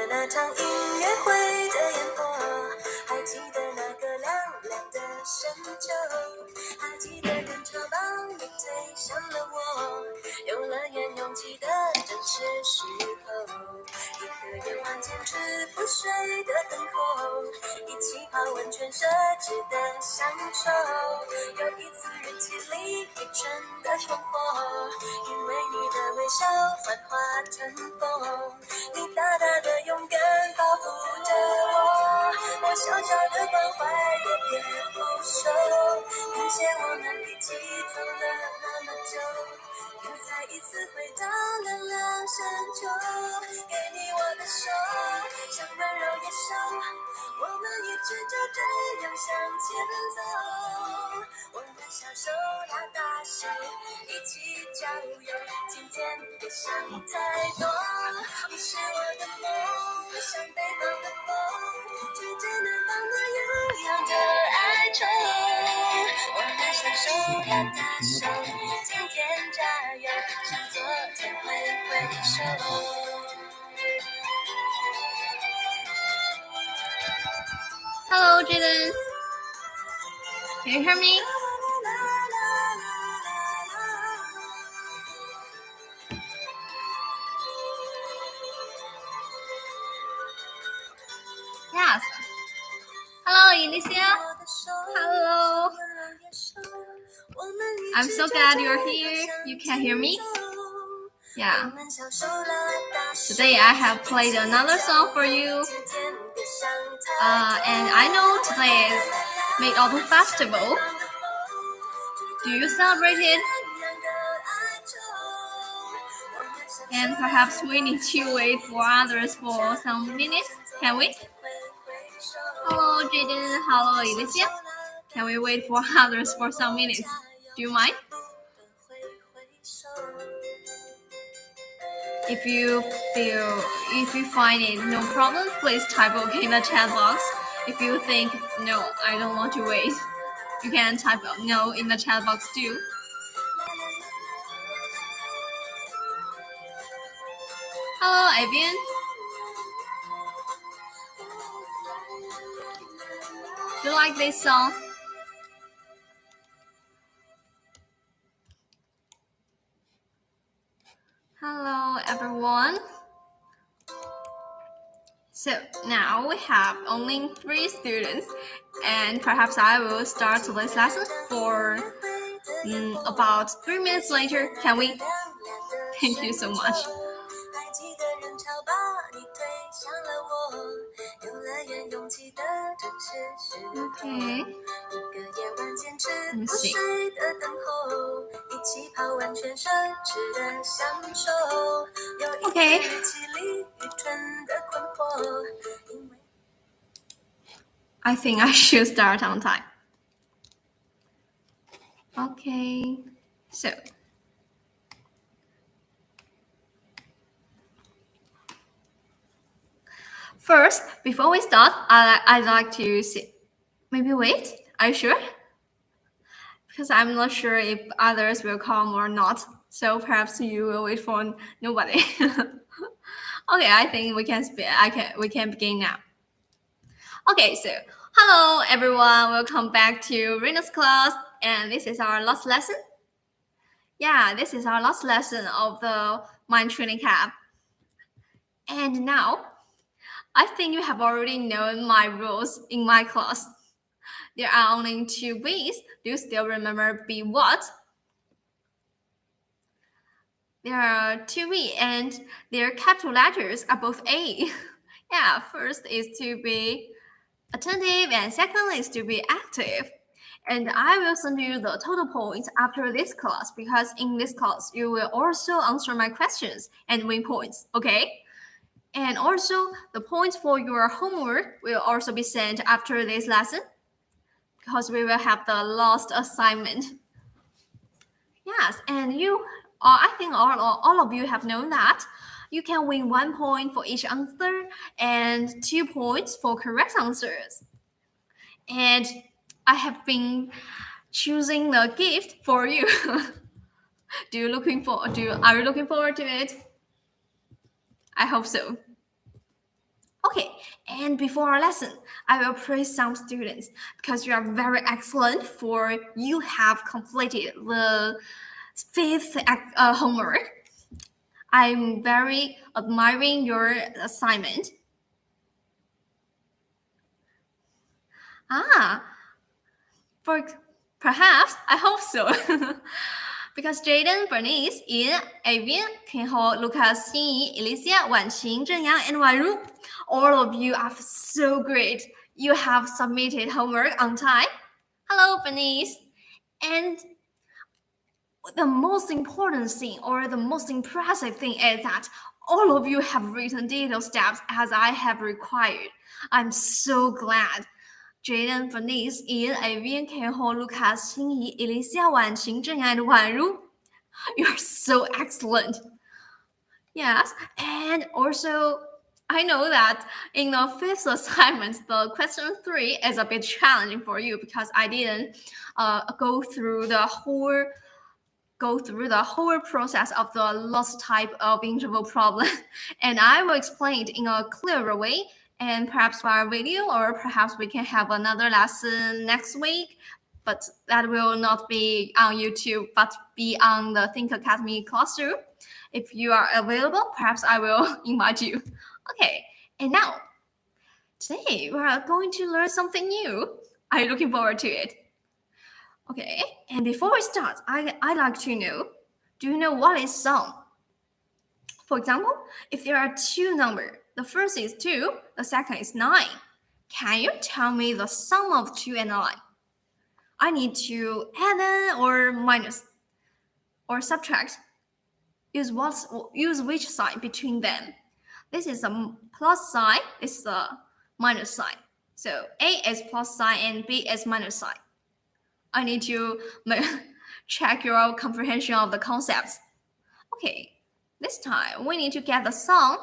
那场音乐会的烟火，还记得那个亮亮的深秋，还记得人潮把你推向了我，游乐园拥挤的正是时候，一个夜晚坚持不睡的等候，一起泡温泉奢侈的享受，有一次人气里一春的重活，因为你的微笑繁华成风，你大大的勇敢保护着我小小的关怀喋喋不休，感谢我们一起走了那么久，又再一次回到亮亮深秋，给你我的手，像温柔野兽，我们一直就这样向前走，我们小手拉大手，一起郊游，今天别想太多，你是我的梦，像北方的风，吹着南方那悠扬的哀愁，我们小手拉大手，今天加油，向昨天挥挥手。Hello, Jaden. Can you hear me? Yes. Hello, Inicia. Hello. I'm so glad you're here. You can hear me? Yeah. Today I have played another song for you. And I know today is Mid-Autumn Festival. Do you celebrate it? And perhaps we need to wait for others for some minutes. Can we? Hello, Jaden. Hello, Alicia. Can we wait for others for some minutes? Do you mind? If you find it no problem, please type OK in the chat box. If you think no, I don't want to wait, you can type no in the chat box too. Hello, Avian. Do you like this song? Hello, everyone. So now we have only 3 students, and perhaps I will start today's lesson for about 3 minutes later. Can we? Thank you so much. Okay. Let me see. Okay. I think I should start on time. Okay. So. First, before we start, I'd like to see. Maybe wait. Are you sure? Because I'm not sure if others will come or not. So perhaps you will wait for nobody. Okay, I think we can begin now. Okay, so hello everyone. Welcome back to Rena's class, and this is our last lesson. Yeah, this is our last lesson of the Mind Training Camp. And now, I think you have already known my rules in my class. There are only 2 B's. Do you still remember B what? There are 2 B, and their capital letters are both A. Yeah, first is to be attentive, and second is to be active. And I will send you the total points after this class, because in this class, you will also answer my questions and win points, okay? And also, the points for your homework will also be sent after this lesson, because we will have the last assignment. Yes, and I think all of you have known that you can win 1 point for each answer and 2 points for correct answers. And I have been choosing the gift for you. Are you looking forward to it? I hope so. Okay, and before our lesson, I will praise some students because you are very excellent for you have completed the fifth homework. I'm very admiring your assignment. Ah, for perhaps I hope so. Because Jaden, Bernice, Ian, Avian, Kinho, Lucas, Xinyi, Alicia, Wanqing, Zhenyang, and Wanru, all of you are so great. You have submitted homework on time. Hello, Bernice. And the most important thing or the most impressive thing is that all of you have written detailed steps as I have required. I'm so glad. Jaden, Bernice, Ian, Avian, Keho, Lucas, Xingyi, Alicia, Wanqing, Zhenyang, and Wanru. You're so excellent. Yes, and also I know that in the fifth assignment, the question 3 is a bit challenging for you because I didn't go through the whole process of the last type of interval problem, and I will explain it in a clearer way. And perhaps via video, or perhaps we can have another lesson next week. But that will not be on YouTube, but be on the Think Academy classroom. If you are available, perhaps I will invite you. Okay, and now, today we are going to learn something new. Are you looking forward to it? Okay, and before we start, I'd like to know, do you know what is sum? For example, if there are two numbers, the first is 2, the second is 9. Can you tell me the sum of 2 and 9? I need to add or minus or subtract. Use which sign between them? This is a plus sign, this is a minus sign. So A is plus sign and B is minus sign. I need to check your comprehension of the concepts. Okay, this time we need to get the sum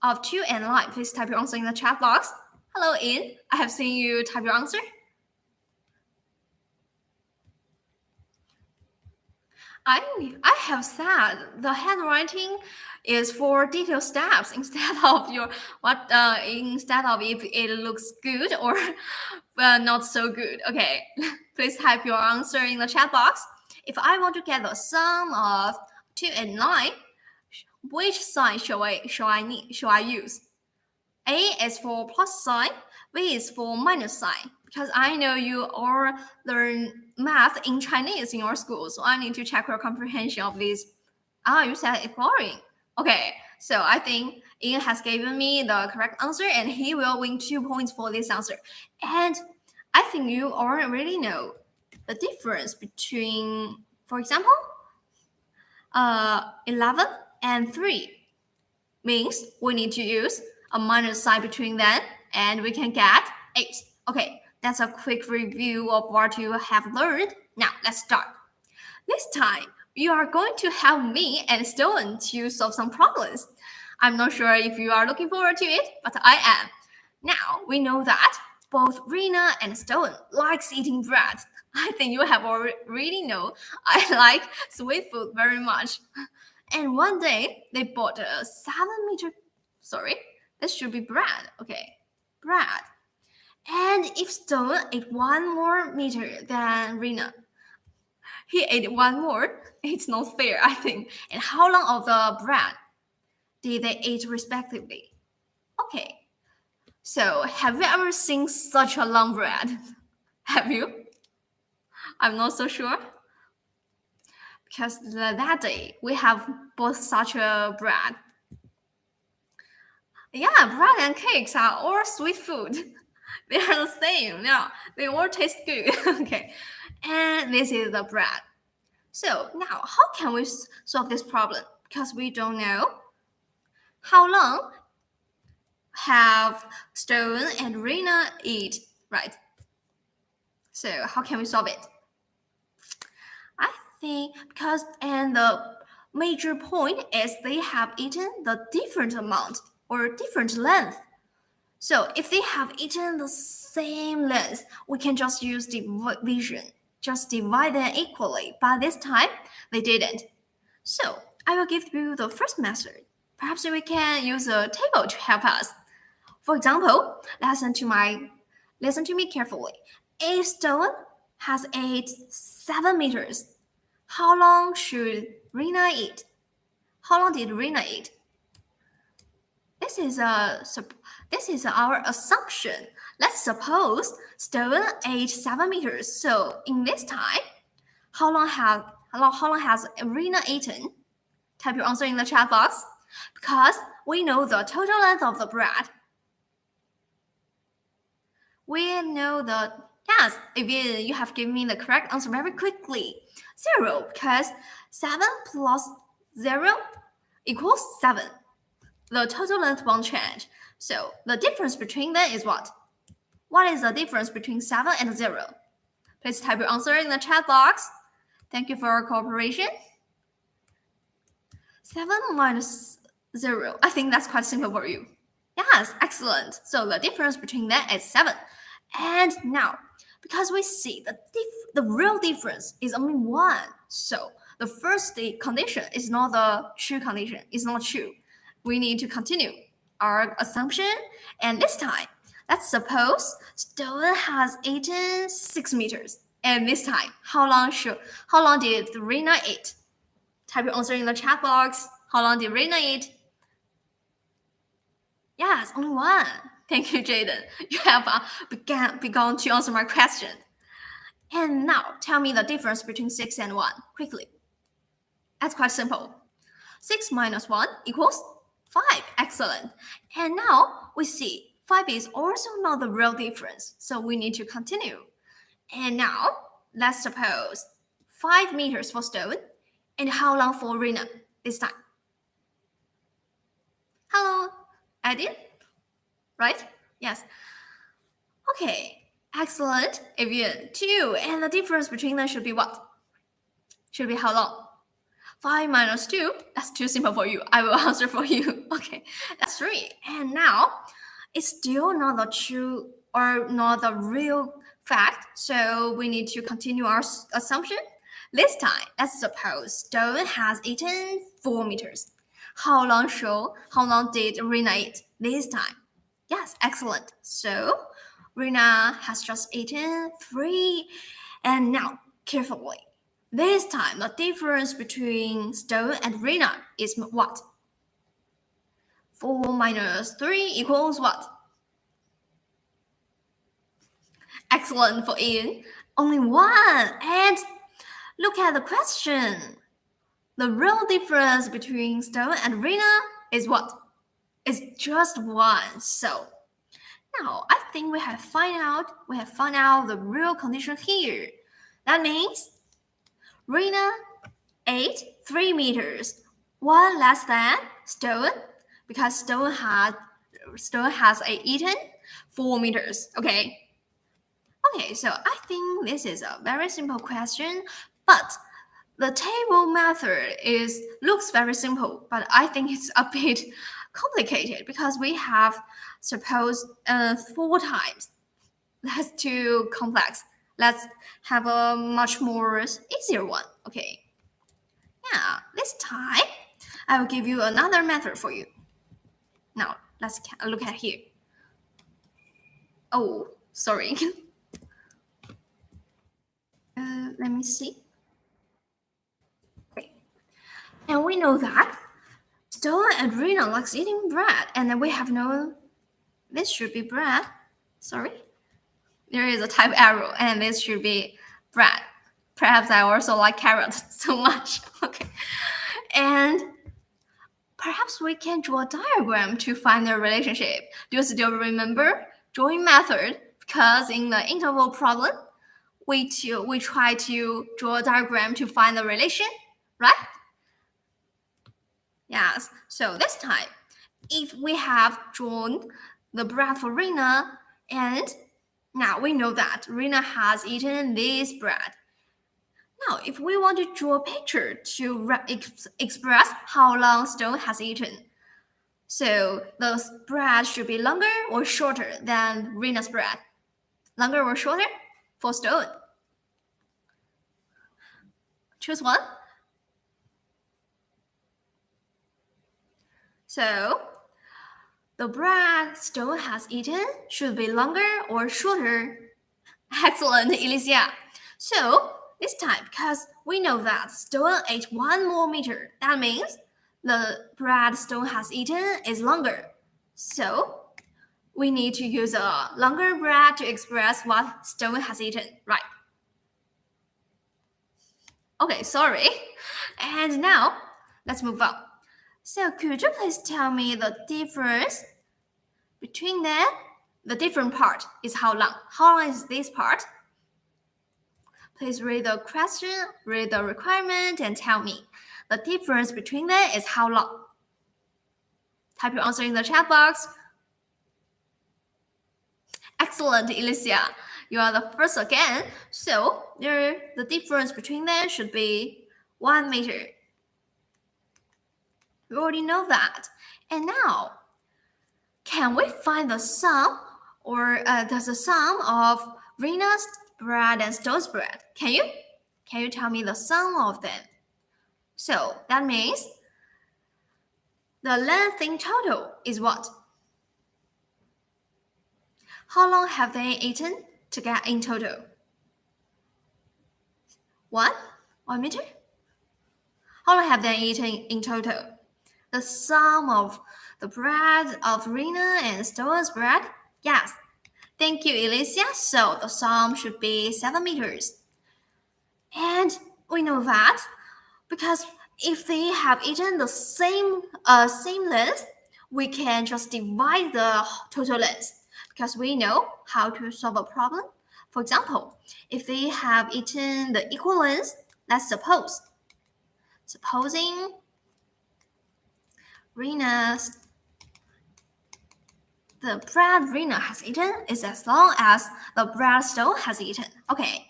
of 2 and 9. Please type your answer in the chat box. Hello, In. I have seen you type your answer. I have said the handwriting is for detailed steps instead of instead of if it looks good or not so good. Okay, please type your answer in the chat box. If I want to get the sum of 2 and 9, which sign shall I use? A is for plus sign, B is for minus sign. Because I know you all learn math in Chinese in your school, so I need to check your comprehension of this. You said it's boring. Okay, so I think Ian has given me the correct answer, and he will win 2 points for this answer. And I think you already know the difference between, for example, 11 and 3 means we need to use a minus sign between them, and we can get 8. Okay, that's a quick review of what you have learned. Now, let's start. This time, you are going to help me and Stolen to solve some problems. I'm not sure if you are looking forward to it, but I am. Now, we know that both Rena and Stolen likes eating bread. I think you have already know I like sweet food very much. And one day, they bought a 7-meter... Sorry, this should be bread. Okay, bread. And if Stone ate 1 more meter than Rena, he ate 1 more. It's not fair, I think. And how long of the bread did they eat respectively? Okay, so have you ever seen such a long bread? Have you? I'm not so sure. Because that day, we have bought such a bread. Yeah, bread and cakes are all sweet food. They are the same. Yeah, they all taste good. Okay, and this is the bread. So now, how can we solve this problem? Because we don't know how long have Stone and Rena eat, right? So how can we solve it? I think because and the major point is they have eaten the different amount or different length. So if they have eaten the same length, we can just use division, just divide them equally. But this time, they didn't. So I will give you the first method. Perhaps we can use a table to help us. For example, listen to me carefully. A stone has 7 meters. How long should Rina eat? How long did Rina eat? This is our assumption. Let's suppose stone ate 7 meters. So in this time, how long has Rina eaten? Type your answer in the chat box. Because we know the total length of the bread. We know the yes. If you have given me the correct answer very quickly. 0, because 7 plus 0 equals 7. The total length won't change. So the difference between them is what? What is the difference between 7 and 0? Please type your answer in the chat box. Thank you for your cooperation. 7 minus 0. I think that's quite simple for you. Yes, excellent. So the difference between them is 7. And now, because we see the real difference is only 1. So the first condition is not the true condition. It's not true. We need to continue our assumption. And this time, let's suppose stone has eaten 6 meters. And this time, how long did Rina eat? Type your answer in the chat box. How long did Rina eat? Yes, only 1. Thank you, Jaden. You have begun to answer my question. And now, tell me the difference between 6 and 1, quickly. That's quite simple. 6 minus 1 equals 5. Excellent. And now, we see 5 is also not the real difference, so we need to continue. And now, let's suppose 5 meters for stone, and how long for Rina this time? Hello, Edith? Right? Yes. Okay, excellent. If 2, and the difference between them should be what? Should be how long? 5 minus 2, that's too simple for you. I will answer for you. Okay, that's 3. And now, it's still not the true or not the real fact, so we need to continue our assumption. This time, let's suppose stone has eaten 4 meters. How long did Rina eat this time? Yes, excellent. So, Rina has just eaten 3. And now, carefully. This time, the difference between stone and Rina is what? 4 minus 3 equals what? Excellent for Ian. Only 1. And look at the question. The real difference between stone and Rina is what? It's just 1. So now I think we have found out the real condition here. That means Rina ate 3 meters, 1 less than stone, because stone has eaten 4 meters. Okay, so I think this is a very simple question, but the table method looks very simple, but I think it's a bit complicated because we have suppose 4 times. That's too complex. Let's have a much more easier one. Okay. Yeah, this time I will give you another method for you. Now let's look at here. Oh, sorry. Let me see. Okay. And we know that Stone and Rena likes eating bread, and then we have no. This should be bread. Sorry, there is a type arrow, and this should be bread. Perhaps I also like carrots so much. Okay, and perhaps we can draw a diagram to find the relationship. Do you still remember drawing method? Because in the interval problem, we try to draw a diagram to find the relation, right? Yes. So this time, if we have drawn the bread for Rina, and now we know that Rina has eaten this bread. Now, if we want to draw a picture to express how long Stone has eaten, so the bread should be longer or shorter than Rina's bread? Longer or shorter for Stone? Choose one. So, the bread Stone has eaten should be longer or shorter? Excellent, Alicia. So, this time, because we know that Stone ate 1 more meter, that means the bread Stone has eaten is longer. So, we need to use a longer bread to express what Stone has eaten, right? Okay, sorry. And now, let's move on. So, could you please tell me the difference between them? The different part is how long? How long is this part? Please read the question, read the requirement, and tell me. The difference between them is how long? Type your answer in the chat box. Excellent, Alicia. You are the first again. So the difference between them should be 1 meter. We already know that. And now, can we find the sum or the sum of Rena's bread and Stone's bread? Can you? Can you tell me the sum of them? So that means the length in total is what? How long have they eaten to get in total? 1 meter? How long have they eaten in total? The sum of the bread of Rena and Stone's bread? Yes. Thank you, Alicia. So the sum should be 7 meters. And we know that because if they have eaten the same length, we can just divide the total length because we know how to solve a problem. For example, if they have eaten the equal length, let's supposing the bread Rena has eaten is as long as the bread Stone has eaten. Okay,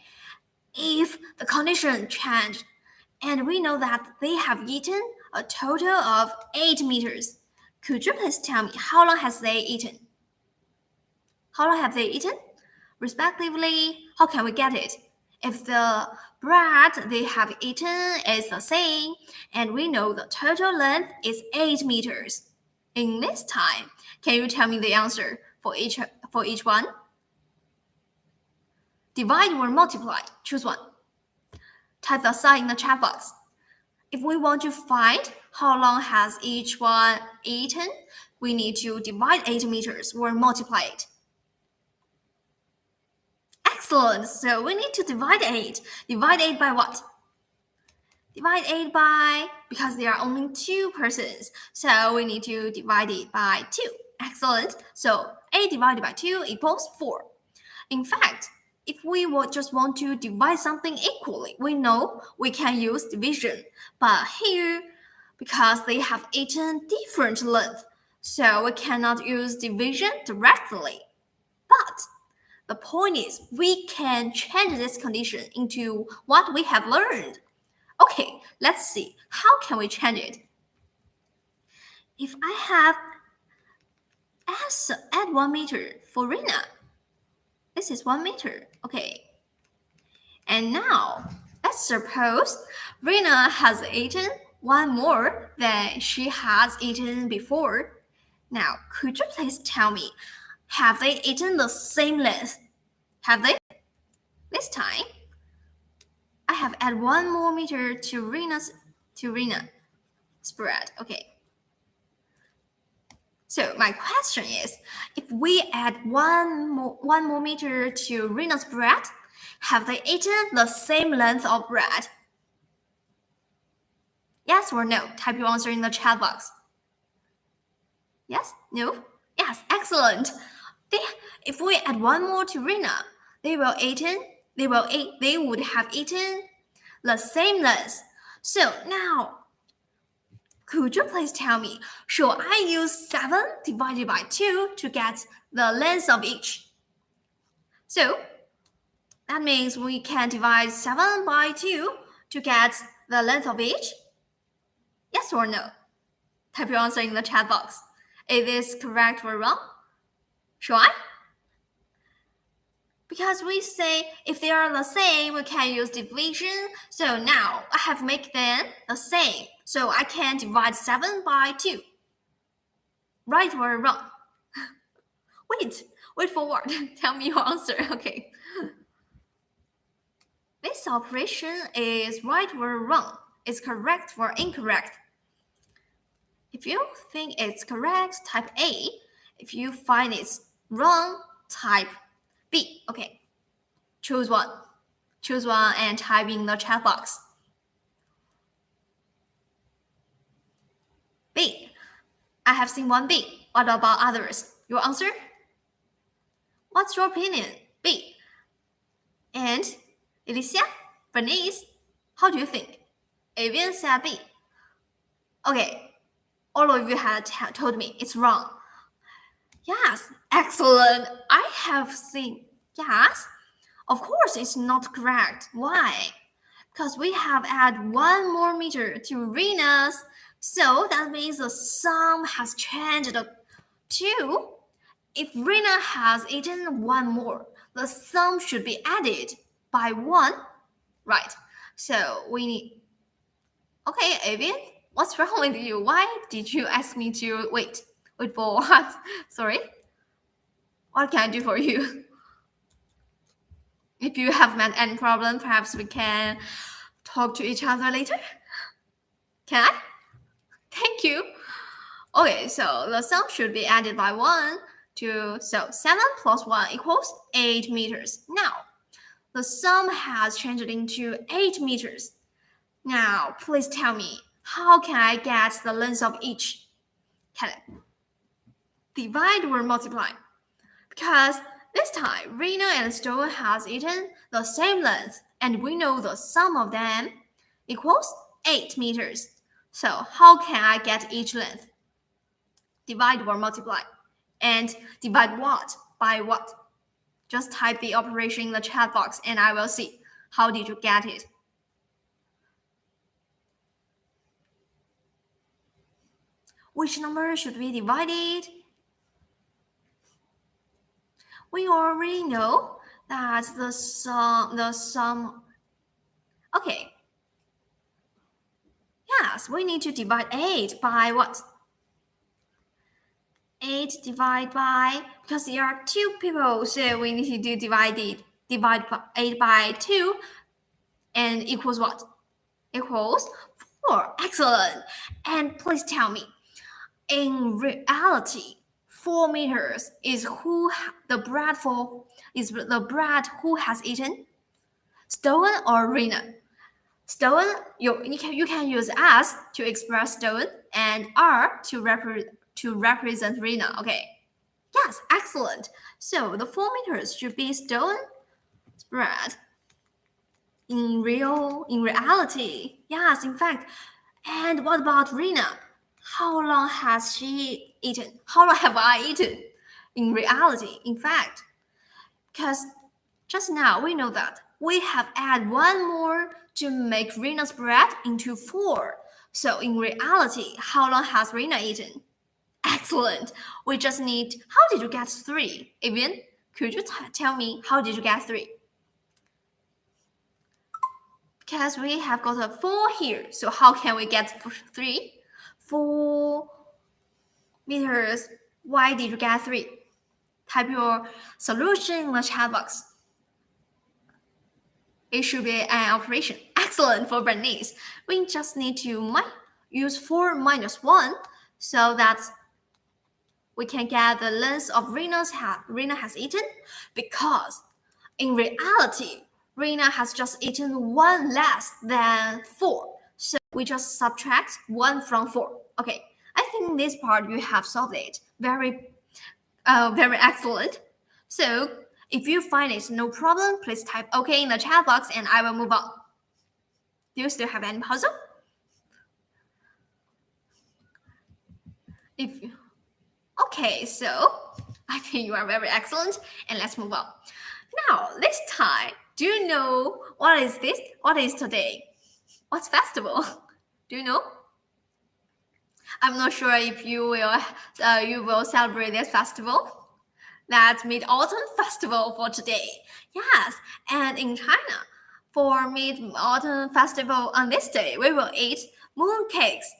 if the condition changed and we know that they have eaten a total of 8 meters, could you please tell me how long has they eaten? How long have they eaten? Respectively, how can we get it? If the bread they have eaten is the same, and we know the total length is 8 meters. In this time, can you tell me the answer for each one? Divide or multiply? Choose one. Type the sign in the chat box. If we want to find how long has each one eaten, we need to divide 8 meters or multiply it. Excellent. So we need to divide 8. Divide 8 by what? Divide 8 by, because there are only 2 persons, so we need to divide it by 2. Excellent. So 8 divided by 2 equals 4. In fact, if we just want to divide something equally, we know we can use division. But here, because they have eaten different length, so we cannot use division directly. But the point is, we can change this condition into what we have learned. Okay, let's see. How can we change it? If I have add 1 meter for Rena, this is 1 meter. Okay. And now, let's suppose Rena has eaten 1 more than she has eaten before. Now, could you please tell me, have they eaten the same length? Have they? This time, I have added 1 more meter to Rena's spread. Okay. So my question is, if we add 1 more meter to Rena's bread, have they eaten the same length of bread? Yes or no? Type your answer in the chat box. Yes? No? Yes, excellent. If we add 1 more to Rena, they would have eaten the same length. So now, could you please tell me, should I use 7 divided by 2 to get the length of each? So that means we can divide 7 by 2 to get the length of each? Yes or no? Type your answer in the chat box. Is this correct or wrong? Should I? Because we say if they are the same, we can use division. So now I have made them the same. So I can divide 7 by 2. Right or wrong? Wait for what? Tell me your answer. Okay. This operation is right or wrong? Is correct or incorrect? If you think it's correct, type A. If you find it's wrong, type B. Okay. Choose one. Choose one and type in the chat box. B. I have seen one B. What about others? Your answer? What's your opinion? B. And Alicia? Bernice? How do you think? Avian said B. Okay, all of you had told me it's wrong. Yes, excellent. I have seen. Yes, of course it's not correct. Why? Because we have added one more meter to Rena's. So that means the sum has changed to. If Rena has eaten one more, the sum should be added by 1. Right. So we need. Okay, Avian, what's wrong with you? Why did you ask me to wait? Wait for what? Sorry. What can I do for you? If you have met any problem, perhaps we can talk to each other later. Can I? Thank you. Okay, so the sum should be added by 1 to, so 7 plus 1 equals 8 meters. Now, the sum has changed into 8 meters. Now, please tell me, how can I get the length of each? Can I divide or multiply? Because this time, Rena and Stone has eaten the same length, and we know the sum of them equals 8 meters. So how can I get each length? Divide or multiply. And divide what by what? Just type the operation in the chat box and I will see. How did you get it? Which number should be divided? We already know that the sum. Okay. Yes, we need to divide 8 by what? 8 divided by, because there are 2 people, so we need to do divide 8 by 2 and equals what? Equals 4. Excellent. And please tell me, in reality, 4 meters is the bread who has eaten? Stone or Rena? Stone, you can use S to express Stone and R to represent Rena. Okay. Yes, excellent. So the 4 meters should be Stone spread. In reality, yes, in fact. And what about Rena? How long has she eaten? How long have I eaten? In reality, in fact, because just now we know that we have added one more to make Rena's bread into 4. So in reality, how long has Rena eaten? Excellent. We just need. How did you get 3? Evian, could you tell me how did you get 3? Because we have got a 4 here. So how can we get 3? 4 meters. Why did you get 3? Type your solution in the chat box. It should be an operation. Excellent for Bernice. We just need to use 4 minus 1 so that we can get the length of Rena has eaten, because in reality, Rena has just eaten 1 less than 4. So we just subtract 1 from 4. Okay, I think this part you have solved it. Very excellent. So if you find it no problem, please type OK in the chat box and I will move on. Do you still have any puzzle? Okay, so I think you are very excellent, and let's move on. Now, this time, do you know what is this? What is today? What's festival? Do you know? I'm not sure if you will celebrate this festival. That's Mid-Autumn Festival for today. Yes, and in China, for Mid-Autumn Festival on this day, we will eat moon cakes.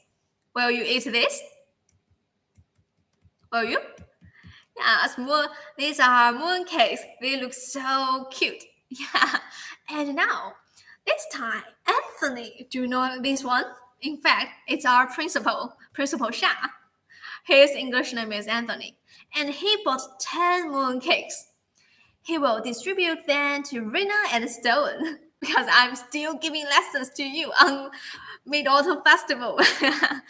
Will you eat this? Will you? Yes, these are mooncakes. They look so cute. Yeah. And now, this time, Anthony, do you know this one? In fact, it's our Principal Sha. His English name is Anthony. And he bought 10 mooncakes. He will distribute them to Rina and Stone because I'm still giving lessons to you on Mid-Autumn Festival. I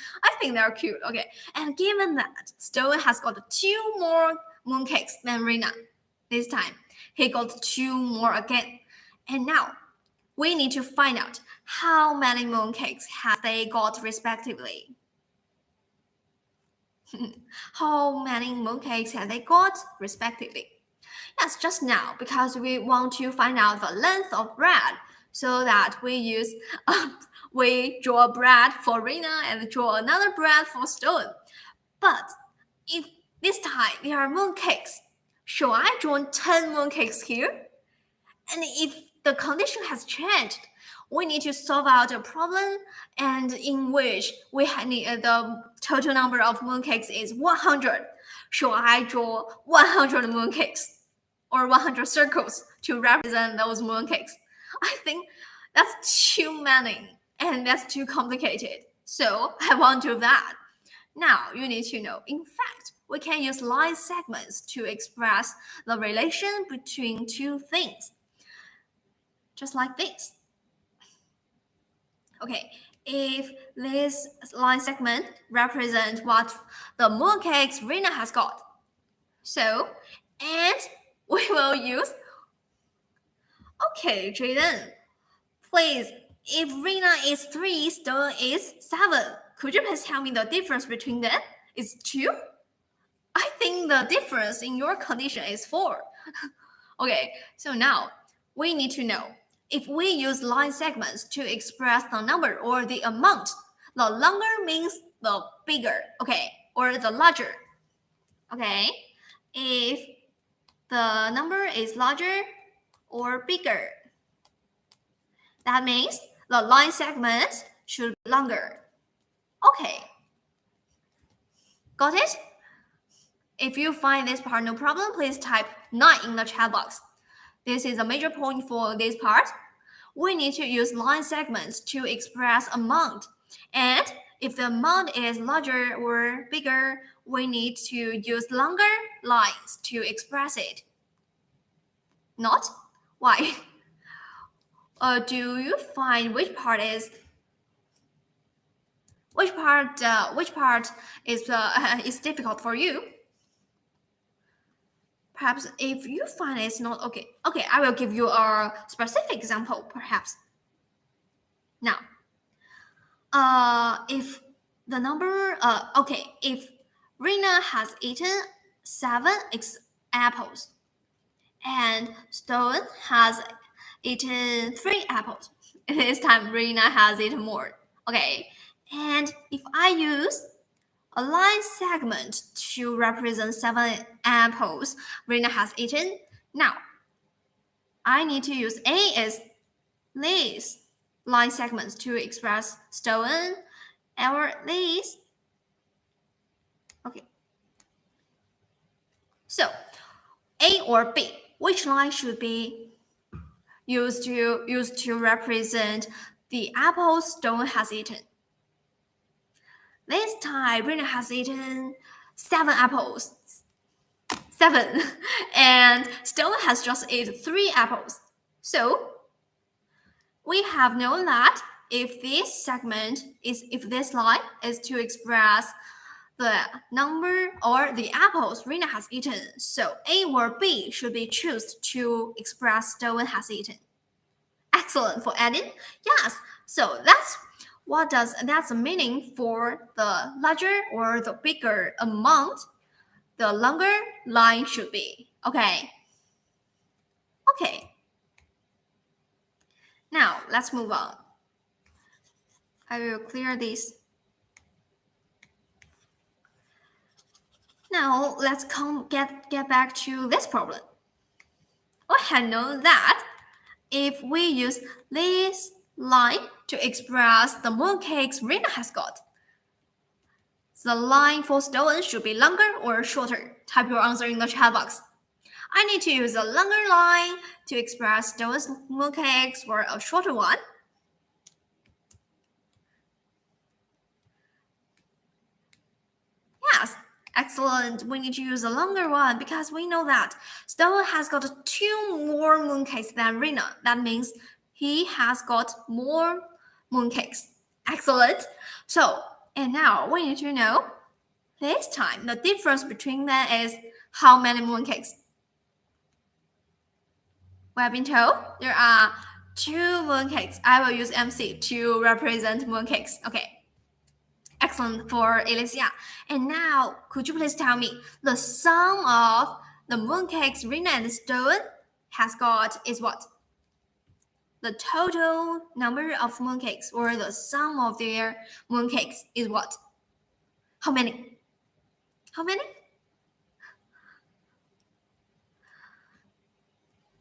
think they're cute. Okay. And given that Stone has got 2 more mooncakes than Rina this time, he got 2 more again. And now we need to find out how many mooncakes have they got respectively. How many mooncakes have they got respectively? Yes, just now, because we want to find out the length of bread, so that we draw bread for Rina and draw another bread for Stone. But if this time there are mooncakes, shall I draw 10 mooncakes here? And if the condition has changed, we need to solve out a problem, and in which we need the total number of mooncakes is 100. Shall I draw 100 mooncakes or 100 circles to represent those mooncakes? I think that's too many and that's too complicated. So I won't do that. Now you need to know, in fact, we can use line segments to express the relation between two things. Just like this. Okay, if this line segment represents what the mooncakes Rina has got. So, and we will use, okay, Jaden, please, if Rina is 3, Stone is 7, could you please tell me the difference between them? Is 2? I think the difference in your condition is 4. Okay, so now we need to know, if we use line segments to express the number or the amount, the longer means the bigger, okay, or the larger. Okay, if the number is larger or bigger, that means the line segment should be longer. Okay, got it? If you find this part no problem, please type 9 in the chat box. This is a major point for this part. We need to use line segments to express amount. And if the amount is larger or bigger, we need to use longer lines to express it. Not? Why? Do you find which part is difficult for you? Perhaps if you find it's not okay, I will give you a specific example, perhaps. Now, if the number, if Rina has eaten 7 apples, and Stone has eaten 3 apples, this time Rina has eaten more. Okay, and if I use a line segment to represent 7 apples Rina has eaten. Now, I need to use A as these line segments to express Stone, or these. Okay. So, A or B, which line should be used to represent the apples Stone has eaten? This time, Rina has eaten 7 apples. 7. And Stone has just eaten 3 apples. So, we have known that if this line is to express the number or the apples Rina has eaten, so A or B should be chosen to express Stone has eaten. Excellent for adding. Yes. So that's the meaning for the larger or the bigger amount, the longer line should be. Okay. Okay. Now let's move on. I will clear this. Now let's get back to this problem. We have known that if we use this line to express the mooncakes Rina has got, The line for stolen should be longer or shorter? Type your answer in the chat box. I need to use a longer line to express stolen mooncakes or a shorter one. Yes, excellent. We need to use a longer one because we know that Stolen has got 2 more mooncakes than Rina. That means he has got more mooncakes. Excellent. So, and now we need to know this time the difference between them is how many mooncakes? We have been told there are 2 mooncakes. I will use MC to represent mooncakes. Okay. Excellent for Alicia. And now, could you please tell me the sum of the mooncakes Rina and Stolen has got is what? The total number of mooncakes or the sum of their mooncakes is what? How many? How many?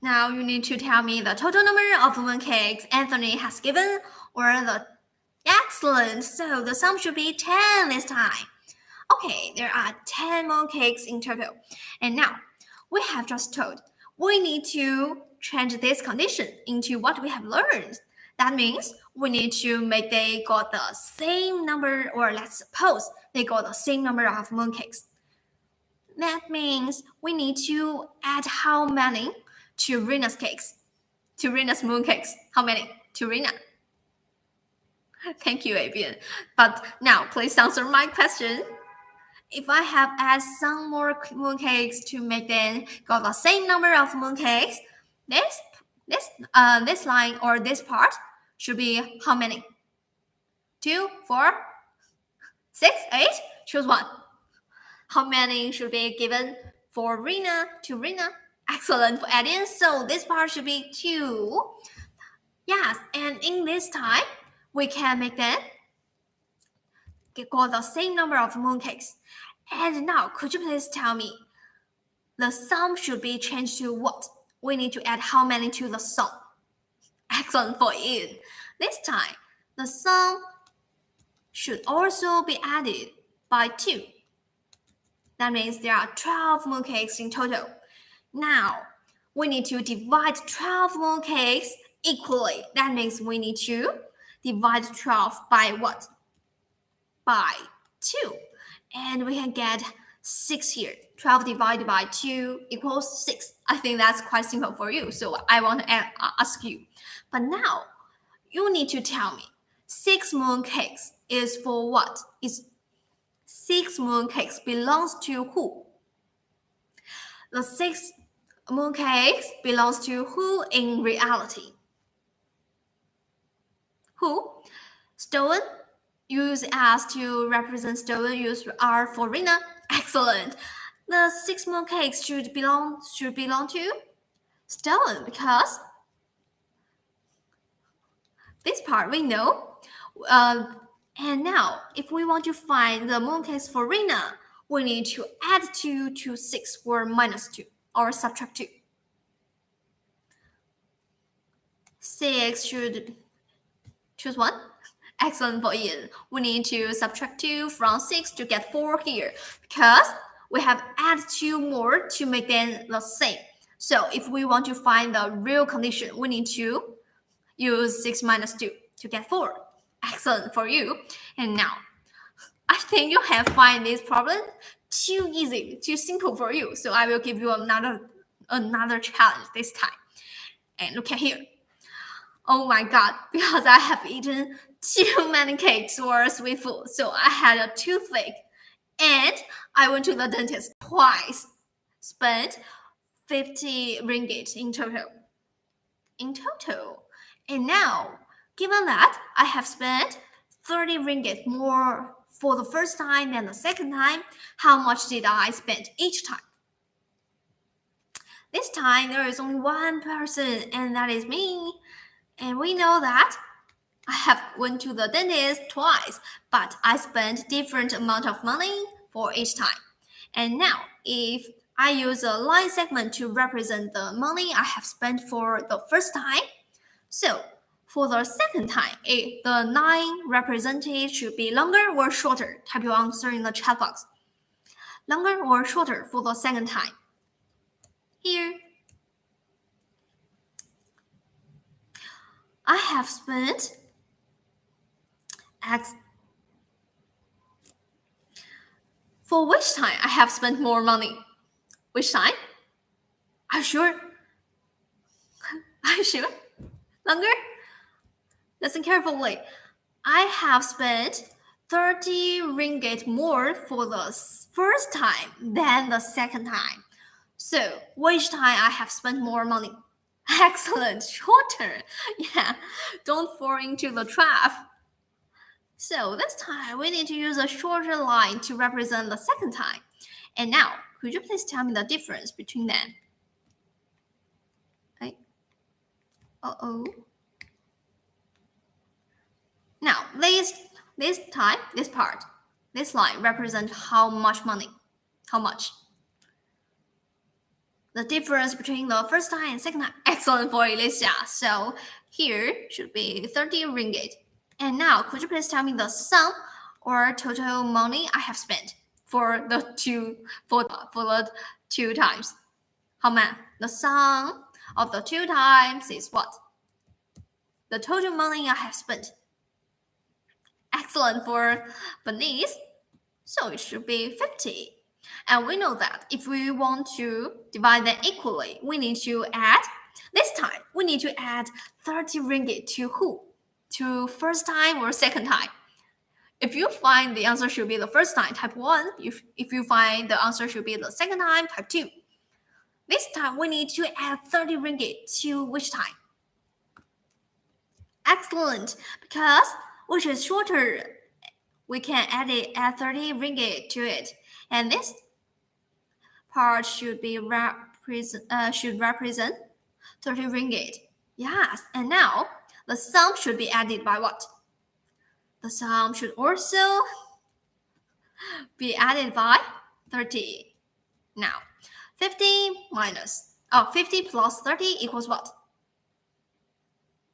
Now you need to tell me the total number of mooncakes Anthony has given or the excellent. So the sum should be 10 this time. Okay, there are 10 mooncakes in total. And now, we have just told we need to change this condition into what we have learned. That means we need to make they got the same number, or let's suppose they got the same number of mooncakes. That means we need to add how many to Rina's cakes? To Rina's mooncakes. How many to Rina? Thank you, Avian. But now, please answer my question. If I have added some more mooncakes to make them got the same number of mooncakes, this line or this part should be how many? 2, 4, 6, 8? Choose one. How many should be given for Rina to Rina? Excellent for adding. So this part should be 2. Yes, and in this time, we can make them got the same number of mooncakes. And now, could you please tell me, the sum should be changed to what? We need to add how many to the sum? Excellent for Ian. This time, the sum should also be added by 2. That means there are 12 mooncakes in total. Now, we need to divide 12 mooncakes equally. That means we need to divide 12 by what? By 2. And we can get 6 here. 12 divided by 2 equals 6. I think that's quite simple for you. So I want to ask you. But now, you need to tell me, 6 mooncakes is for what? Is 6 mooncakes belongs to who? The 6 mooncakes belongs to who in reality? Who? Stolen? Use as to represent Stolen. Use R for Rina. Excellent. The 6 mooncakes should belong to Stolen because this part we know. And now, if we want to find the mooncakes for Rina, we need to add 2 to 6 or minus 2 or subtract 2. 6 should choose 1. Excellent for Ian. We need to subtract 2 from 6 to get 4 here because we have added 2 more to make them the same. So if we want to find the real condition, we need to use 6 minus 2 to get 4. Excellent for you. And now, I think you have find this problem too easy, too simple for you. So I will give you another challenge this time. And look at here. Oh my God, because I have eaten too many cakes or sweet food. So I had a toothache. And I went to the dentist twice. Spent 50 ringgit in total. And now, given that I have spent 30 ringgit more for the first time than the second time, how much did I spend each time? This time, there is only one person, and that is me. And we know that I have went to the dentist twice, but I spent different amount of money for each time. And now, if I use a line segment to represent the money I have spent for the first time, so For the second time, the 9 represented should be longer or shorter? Type your answer in the chat box. Longer or shorter for the second time? Here. I have spent X. For which time I have spent more money? Which time? Are you sure? Are you sure? Longer? Listen carefully. I have spent 30 ringgit more for the first time than the second time. So, which time I have spent more money? Excellent, shorter. Yeah, don't fall into the trap. So this time we need to use a shorter line to represent the second time. And now, could you please tell me the difference between them? Uh-oh. Now, this part, this line represents how much money? How much? The difference between the first time and second time. Excellent for Alicia. So here should be 30 ringgit. And now, could you please tell me the sum or total money I have spent for the two times? How much? The sum of the 2 times is what? The total money I have spent. Excellent for Bernice. So it should be 50. And we know that if we want to divide them equally, we need to add, this time, we need to add 30 ringgit to who? To first time or second time? If you find the answer should be the first time, type 1. If you find the answer should be the second time, type 2. This time, we need to add 30 ringgit to which time? Excellent, because which is shorter, we can add 30 ringgit to it. And this part should represent 30 ringgit. Yes, and now the sum should be added by what? The sum should also be added by 30. Now, 50 plus 30 equals what?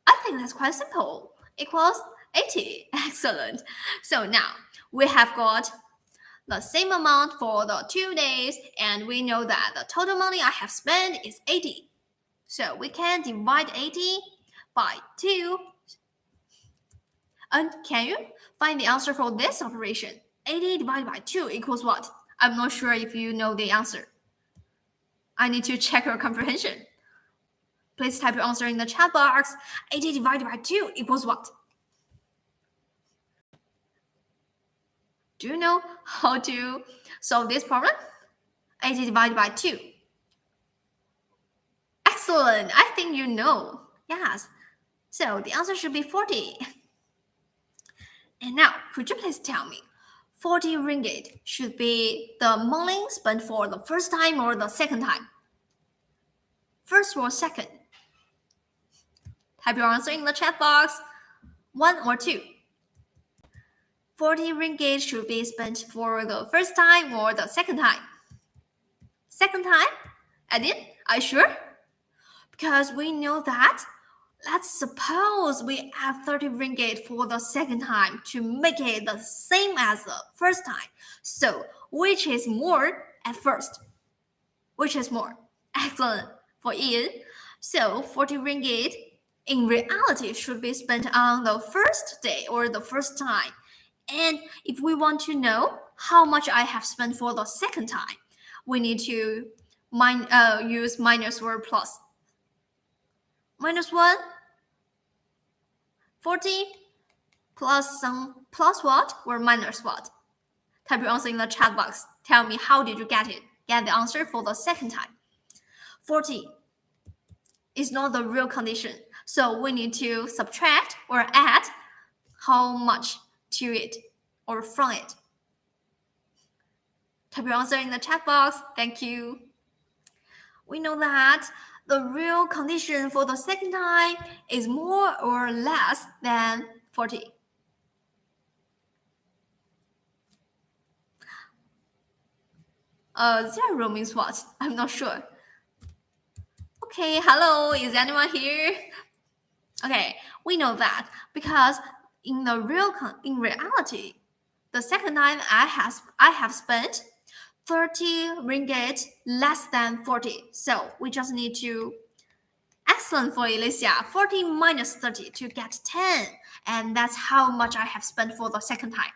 I think that's quite simple. Equals 80. Excellent. So now we have got the same amount for the 2 days, and we know that the total money I have spent is 80. So we can divide 80 by 2. And can you find the answer for this operation? 80 divided by 2 equals what? I'm not sure if you know the answer. I need to check your comprehension. Please type your answer in the chat box. 80 divided by 2 equals what? Do you know how to solve this problem? 80 divided by 2. Excellent. I think you know. Yes. So the answer should be 40. And now, could you please tell me, 40 ringgit should be the money spent for the first time or the second time? First or second? Type your answer in the chat box. 1 or 2? 40 ringgit should be spent for the first time or the second time? Second time? Edith, are you sure? Because we know that. Let's suppose we add 30 ringgit for the second time to make it the same as the first time. So, which is more at first? Which is more? Excellent for Ian. So, 40 ringgit in reality should be spent on the first day or the first time. And if we want to know how much I have spent for the second time, we need to use minus or plus. Minus 1, 40 plus what or minus what? Type your answer in the chat box. Tell me how did you get the answer for the second time. 40 is not the real condition, so we need to subtract or add how much to it or from it. Type your answer in the chat box. Thank you. We know that the real condition for the second time is more or less than 40. Zero means what? I'm not sure. Okay, hello, is anyone here? Okay, we know that because in reality, the second time I have spent 30 ringgit less than 40. So we just need to excellent for Alicia. 40 minus 30 to get 10. And that's how much I have spent for the second time.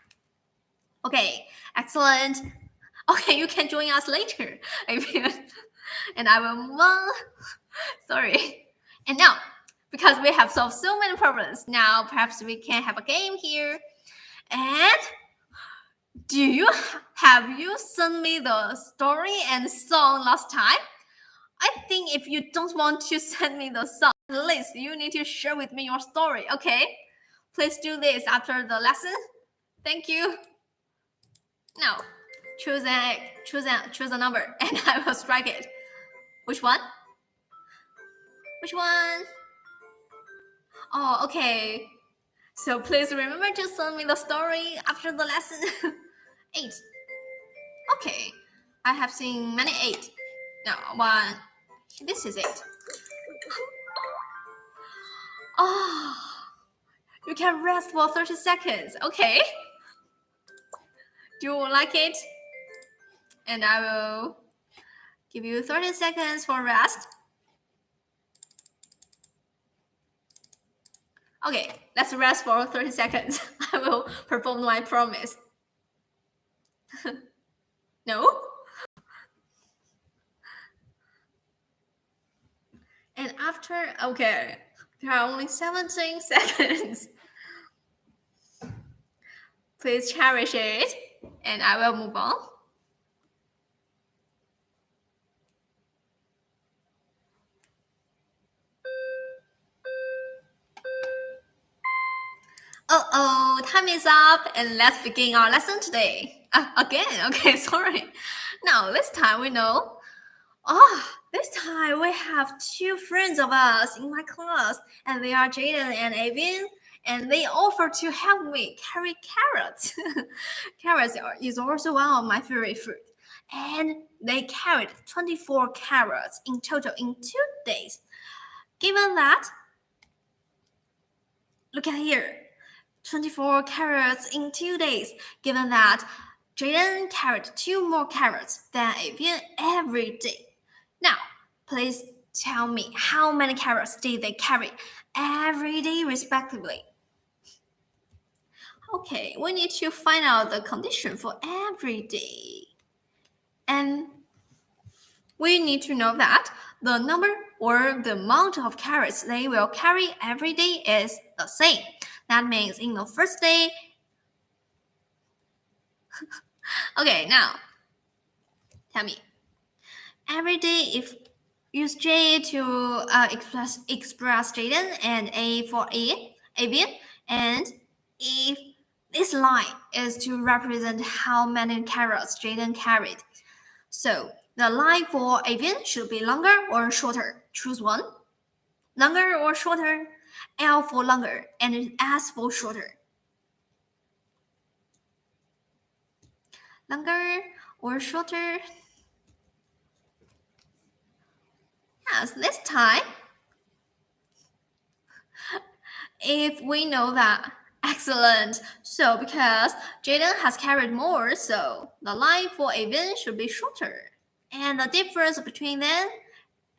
Okay, excellent. Okay, you can join us later. And I will move on. Sorry. And now, because we have solved so many problems, now perhaps we can have a game here. And have you sent me the story and song last time? I think if you don't want to send me the song, at least you need to share with me your story, okay? Please do this after the lesson. Thank you. Now, choose a number, and I will strike it. Which one? Which one? Oh, okay. So please remember to send me the story after the lesson. 8. Okay. I have seen many 8. Now, 1. This is 8. Oh, you can rest for 30 seconds. Okay. Do you like it? And I will give you 30 seconds for rest. Okay, let's rest for 30 seconds. I will perform my promise. No? And after, okay, there are only 17 seconds. Please cherish it, and I will move on. Time is up, and let's begin our lesson today. Again, okay, sorry. Now, this time we know. This time we have 2 friends of us in my class, and they are Jaden and Avin, and they offer to help me carry carrots. Carrots is also one of my favorite fruit. And they carried 24 carrots in total in 2 days. Given that, look at here, 24 carrots in 2 days. Given that Jaden carried 2 more carrots than Avin every day. Now, please tell me how many carrots did they carry every day respectively? Okay, we need to find out the condition for every day. And we need to know that the number or the amount of carrots they will carry every day is the same. That means in the first day. Okay, now tell me. Every day, if use J to express Jaden and A for Avin, and if this line is to represent how many carrots Jaden carried. So the line for Avin should be longer or shorter. Choose one. Longer or shorter? L for longer and S for shorter. Longer or shorter? Yes, this time, if we know that, excellent. So because Jaden has carried more, so the line for Avin should be shorter. And the difference between them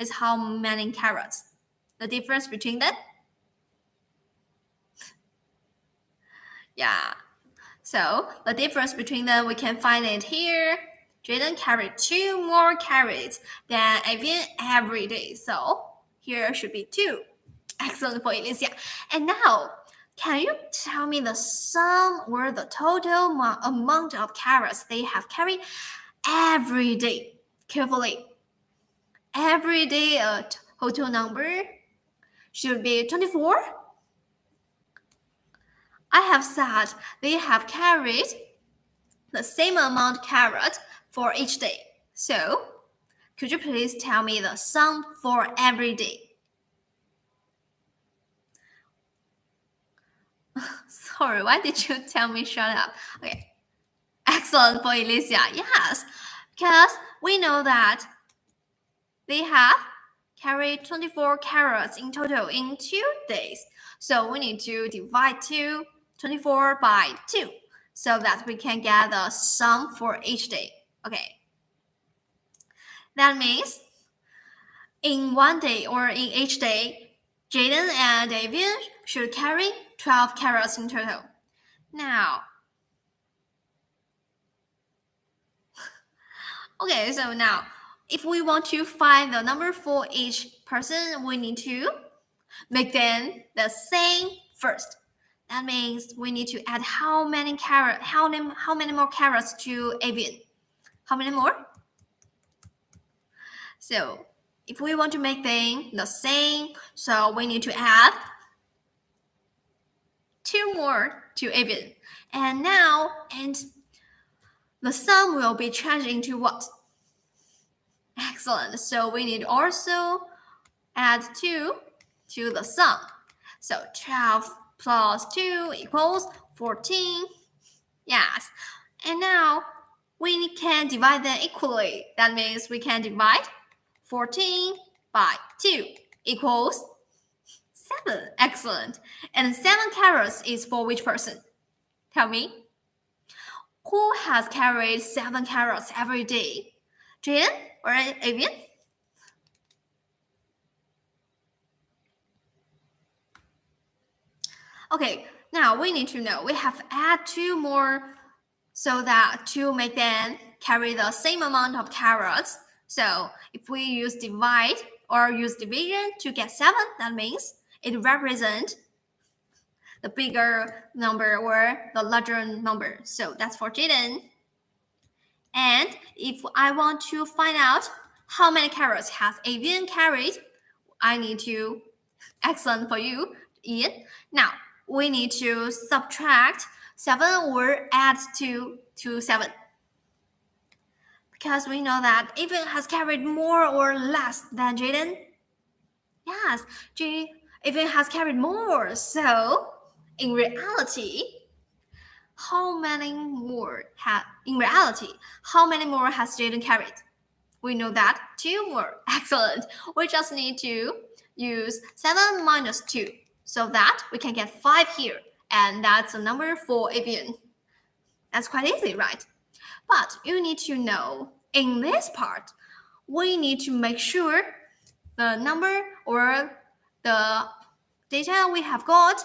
is how many carrots. The difference between them? Yeah. So the difference between them, we can find it here. Jaden carried 2 more carrots than Avin every day. So here should be 2. Excellent for Alicia. And now, can you tell me the sum or the total amount of carrots they have carried every day? Carefully. Every day a total number should be 24. I have said they have carried the same amount of carrot for each day. So, could you please tell me the sum for every day? Sorry, why did you tell me shut up? Okay. Excellent for Alicia. Yes, because we know that they have carried 24 carrots in total in 2 days. So we need to divide 24 by 2 so that we can get the sum for each day. Okay. That means in one day or in each day, Jaden and Avian should carry 12 carrots in total. Now, okay, so now if we want to find the number for each person, we need to make them the same first. That means we need to add how many more carrots to Avian? How many more? So if we want to make them the same, so we need to add 2 more to Avian. And now, the sum will be changed into what? Excellent. So we need also add 2 to the sum. So 12 plus 2 equals 14. Yes. And now we can divide them equally. That means we can divide 14 by 2 equals 7. Excellent. And 7 carrots is for which person? Tell me. Who has carried 7 carrots every day? Jen or Avian? Okay, now we need to know we have to add 2 more so that to make them carry the same amount of carrots. So if we use divide or use division to get 7, that means it represents the bigger number or the larger number. So that's for Jaden. And if I want to find out how many carrots has Avian carried, I need to, excellent for you, Ian. Now, we need to subtract 7 or add 2 to 7. Because we know that Avian has carried more or less than Jaden. Yes, Avian has carried more. So, in reality, how many more has Jaden carried? We know that 2 more. Excellent. We just need to use 7 minus 2 so that we can get 5 here. And that's a number for Avian. That's quite easy, right? But you need to know in this part, we need to make sure the number or the data we have got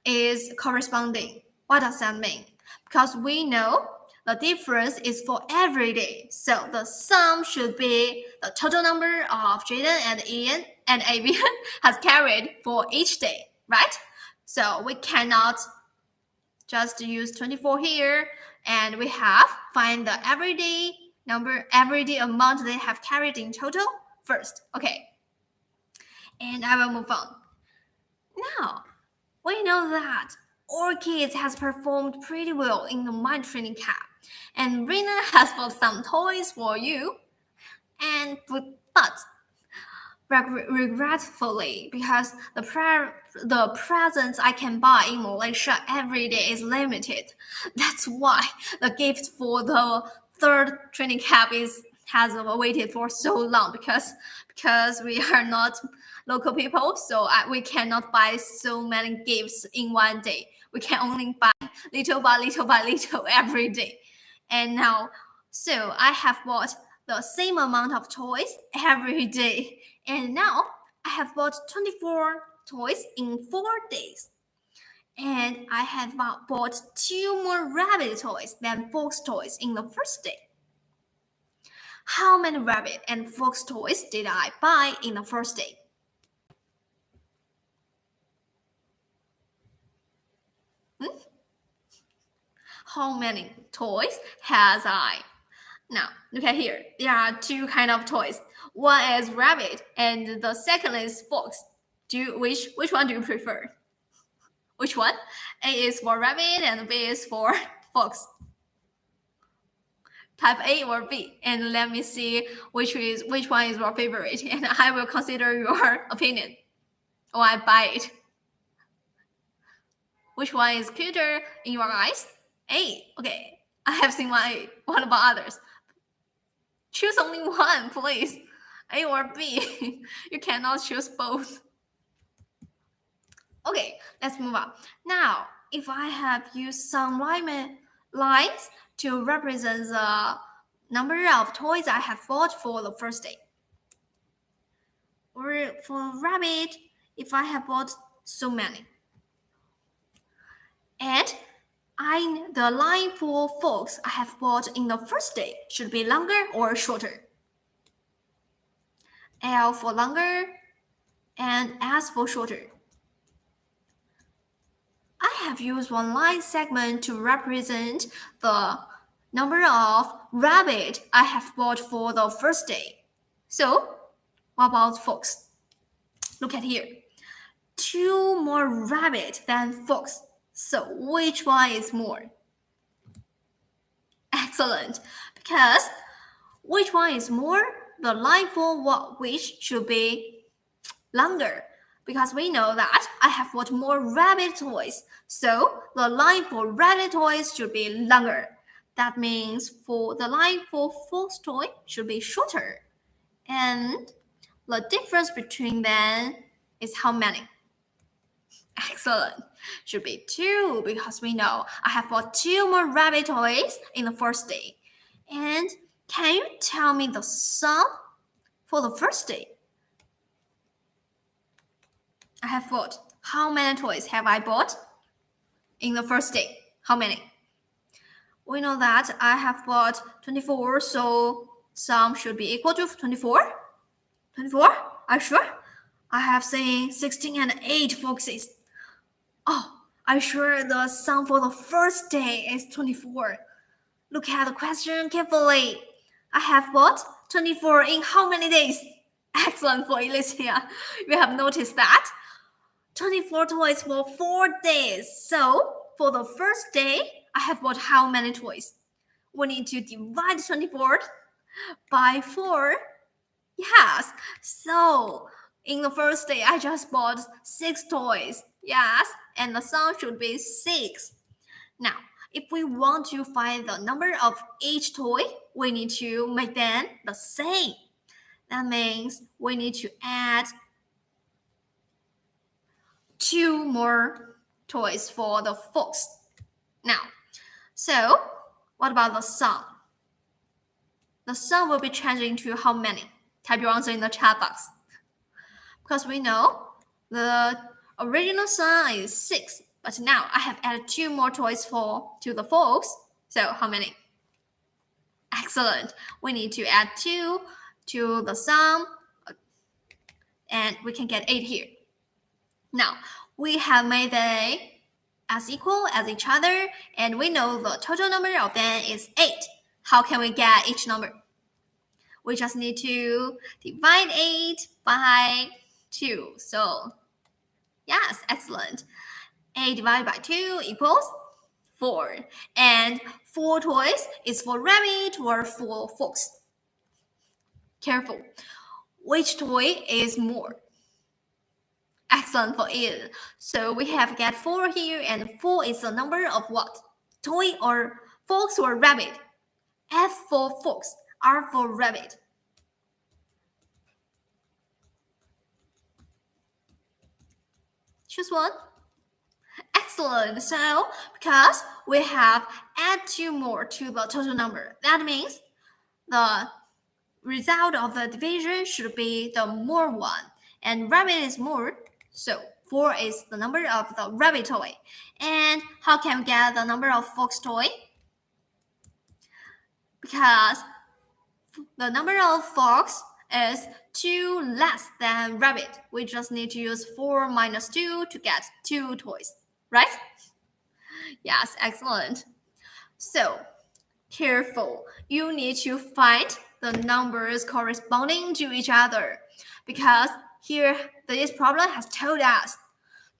is corresponding. What does that mean? Because we know the difference is for every day. So the sum should be the total number of Jaden and Ian and Avian has carried for each day, right? So we cannot just use 24 here and we have find the everyday amount they have carried in total first. Okay. And I will move on. Now, we know that Orchid has performed pretty well in the mind training camp. And Rina has bought some toys for you. But regretfully, because the presents I can buy in Malaysia every day is limited. That's why the gift for the 3rd training camp has waited for so long because we are not local people, so we cannot buy so many gifts in one day. We can only buy little by little every day. And now, so I have bought the same amount of toys every day. And now I have bought 24 toys in 4 days. And I have bought 2 more rabbit toys than fox toys in the first day. How many rabbit and fox toys did I buy in the first day? How many toys has I? Now, look at here. There are 2 kind of toys. One is rabbit and the second is fox. Which one do you prefer? Which one? A is for rabbit and B is for fox. Type A or B, and let me see which one is your favorite, and I will consider your opinion. Or I buy it. Which one is cuter in your eyes? A. Okay, I have seen one A. What about others? Choose only one, please. A or B. You cannot choose both. Okay, let's move on. Now, if I have used some lines to represent the number of toys I have bought for the first day. Or for rabbit, if I have bought so many. And the line for fox I have bought in the first day should be longer or shorter. L for longer and S for shorter. I have used one line segment to represent the number of rabbit I have bought for the first day. So, what about fox? Look at here. 2 more rabbit than fox. So, which one is more? Excellent. Because which one is more? The line for which should be longer. Because we know that I have bought more rabbit toys. So the line for rabbit toys should be longer. That means for the line for fox toy should be shorter. And the difference between them is how many? Excellent. Should be 2 because we know I have bought 2 more rabbit toys in the first day. And can you tell me the sum for the first day? I have bought. How many toys have I bought in the first day? How many? We know that I have bought 24, so sum should be equal to 24. 24? Are you sure? I have seen 16 and 8 foxes. Oh, I'm sure the sum for the first day is 24. Look at the question carefully. I have bought 24 in how many days? Excellent for Alicia. We have noticed that. 24 toys for 4 days. So, for the first day, I have bought how many toys? We need to divide 24 by 4. Yes. So, in the first day, I just bought 6 toys. Yes. And the sum should be 6. Now, if we want to find the number of each toy, we need to make them the same. That means we need to add 2 more toys for the fox. Now, so what about the sum? The sum will be changing to how many? Type your answer in the chat box. Because we know the original sum is 6, but now I have added 2 more toys to the fox. So how many? Excellent. We need to add 2 to the sum, and we can get 8 here. Now, we have made them as equal as each other, and we know the total number of them is 8. How can we get each number? We just need to divide 8 by 2. So, yes, excellent. 8 divided by 2 equals 4. And 4 toys is for rabbit or for fox. Careful. Which toy is more? Excellent for it. So we have got 4 here, and 4 is the number of what? Toy or fox or rabbit? F for fox, R for rabbit. Choose one. Excellent. So because we have add 2 more to the total number, that means the result of the division should be the more one, and rabbit is more. So 4 is the number of the rabbit toy. And how can we get the number of fox toy? Because the number of fox is 2 less than rabbit. We just need to use 4 minus 2 to get 2 toys, right? Yes, excellent. So, careful. You need to find the numbers corresponding to each other, because here this problem has told us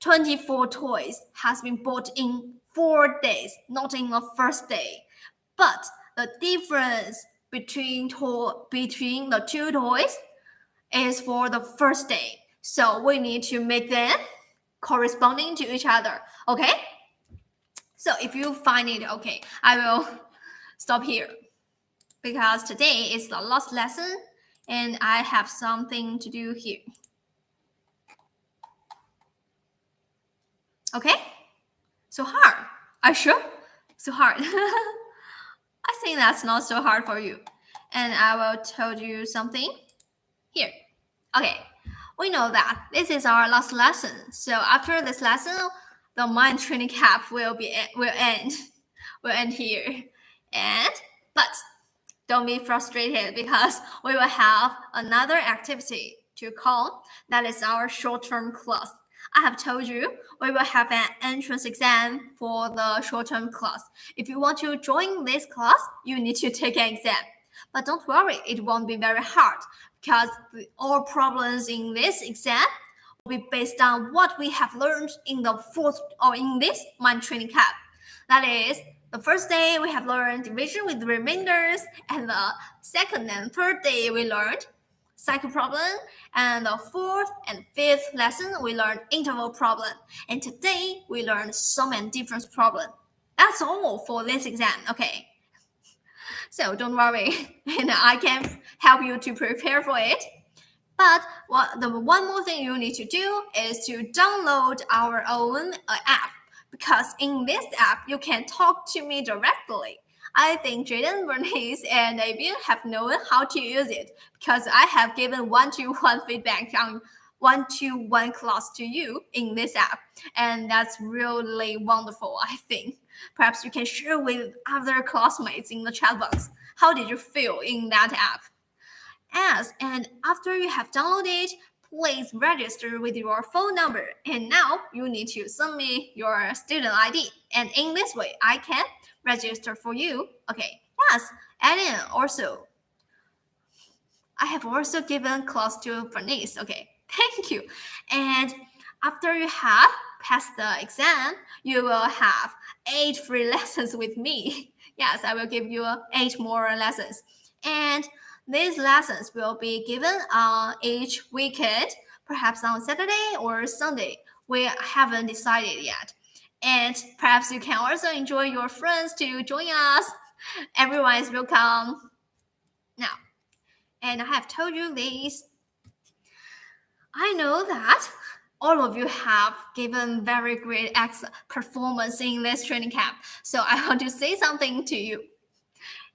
24 toys has been bought in 4 days, not in the first day. But the difference between the 2 toys is for the first day. So we need to make them corresponding to each other. Okay? So if you find it okay, I will stop here, because today is the last lesson And I have something to do here. Okay? So hard. Are you sure? So hard. I think that's not so hard for you. And I will tell you something here. Okay, we know that this is our last lesson. So after this lesson, the mind training camp will end will end here. And but don't be frustrated because we will have another activity to call that is our short-term class. I have told you we will have an entrance exam for the short-term class. If you want to join this class, you need to take an exam. But don't worry, it won't be very hard because all problems in this exam will be based on what we have learned in the fourth or in this mind training camp. That is, the first day we have learned division with remainders, and the second and third day we learned cycle problem, and the fourth and fifth lesson we learned interval problem, and today we learned sum and difference problem. That's all for this exam, okay? So don't worry, and I can help you to prepare for it. But the one more thing you need to do is to download our own app, because in this app you can talk to me directly. I think Jaden, Bernice, and Avian have known how to use it because I have given one-to-one feedback on one-to-one class to you in this app, and that's really wonderful. I think perhaps you can share with other classmates in the chat box. How did you feel in that app? Yes, and after you have downloaded, please register with your phone number. And now you need to send me your student ID. And in this way, I can register for you. Okay, yes, and then also, I have also given class to Bernice. Okay, thank you. And after you have passed the exam, you will have 8 free lessons with me. Yes, I will give you 8 more lessons. And these lessons will be given on each weekend, perhaps on Saturday or Sunday. We haven't decided yet. And perhaps you can also enjoy your friends to join us. Everyone is welcome. Now, and I have told you this. I know that all of you have given very great performance in this training camp. So I want to say something to you.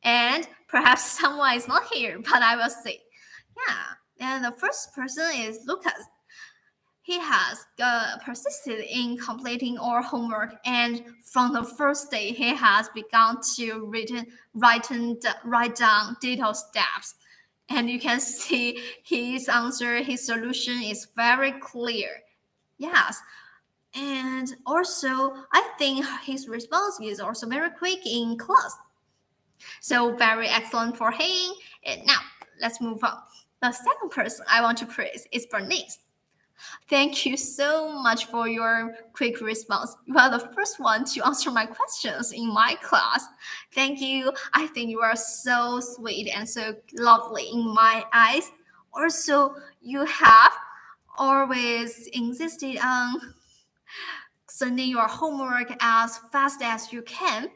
And perhaps someone is not here, but I will say. Yeah, and the first person is Lucas. He has persisted in completing our homework, and from the first day, he has begun to write down detailed steps. And you can see his answer, his solution is very clear. Yes. And also, I think his response is also very quick in class. So very excellent for him. And now let's move on. The second person I want to praise is Bernice. Thank you so much for your quick response. You are the first one to answer my questions in my class. Thank you. I think you are so sweet and so lovely in my eyes. Also, you have always insisted on sending your homework as fast as you can.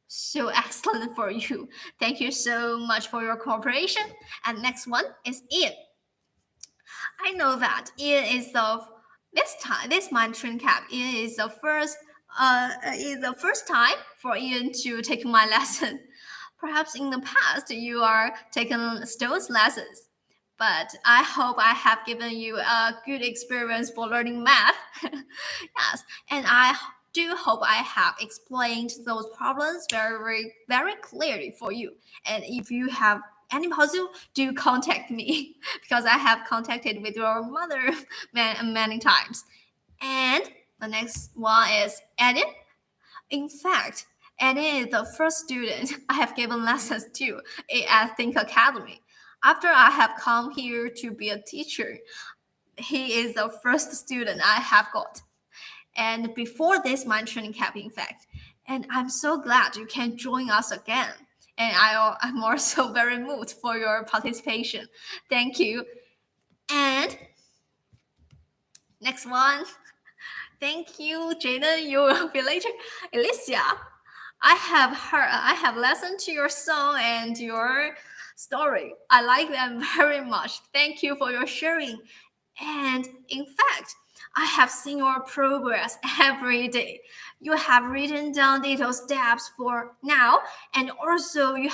So excellent for you. Thank you so much for your cooperation. And next one is Ian. I know that Ian is this mind training camp. Ian is the first time for Ian to take my lesson. Perhaps in the past you are taking Stone's lessons, but I hope I have given you a good experience for learning math. Yes, and I do hope I have explained those problems very, very clearly for you. And if you have any puzzle, do contact me because I have contacted with your mother many times. And the next one is Eden. In fact, Eden is the first student I have given lessons to at Think Academy. After I have come here to be a teacher, he is the first student I have got. And before this mind training camp, in fact. And I'm so glad you can join us again. And I'm also very moved for your participation. Thank you. And next one. Thank you, Jaden. You will be later. Alicia, I have listened to your song and your story. I like them very much. Thank you for your sharing. And in fact, I have seen your progress every day. You have written down detailed steps for now, and also you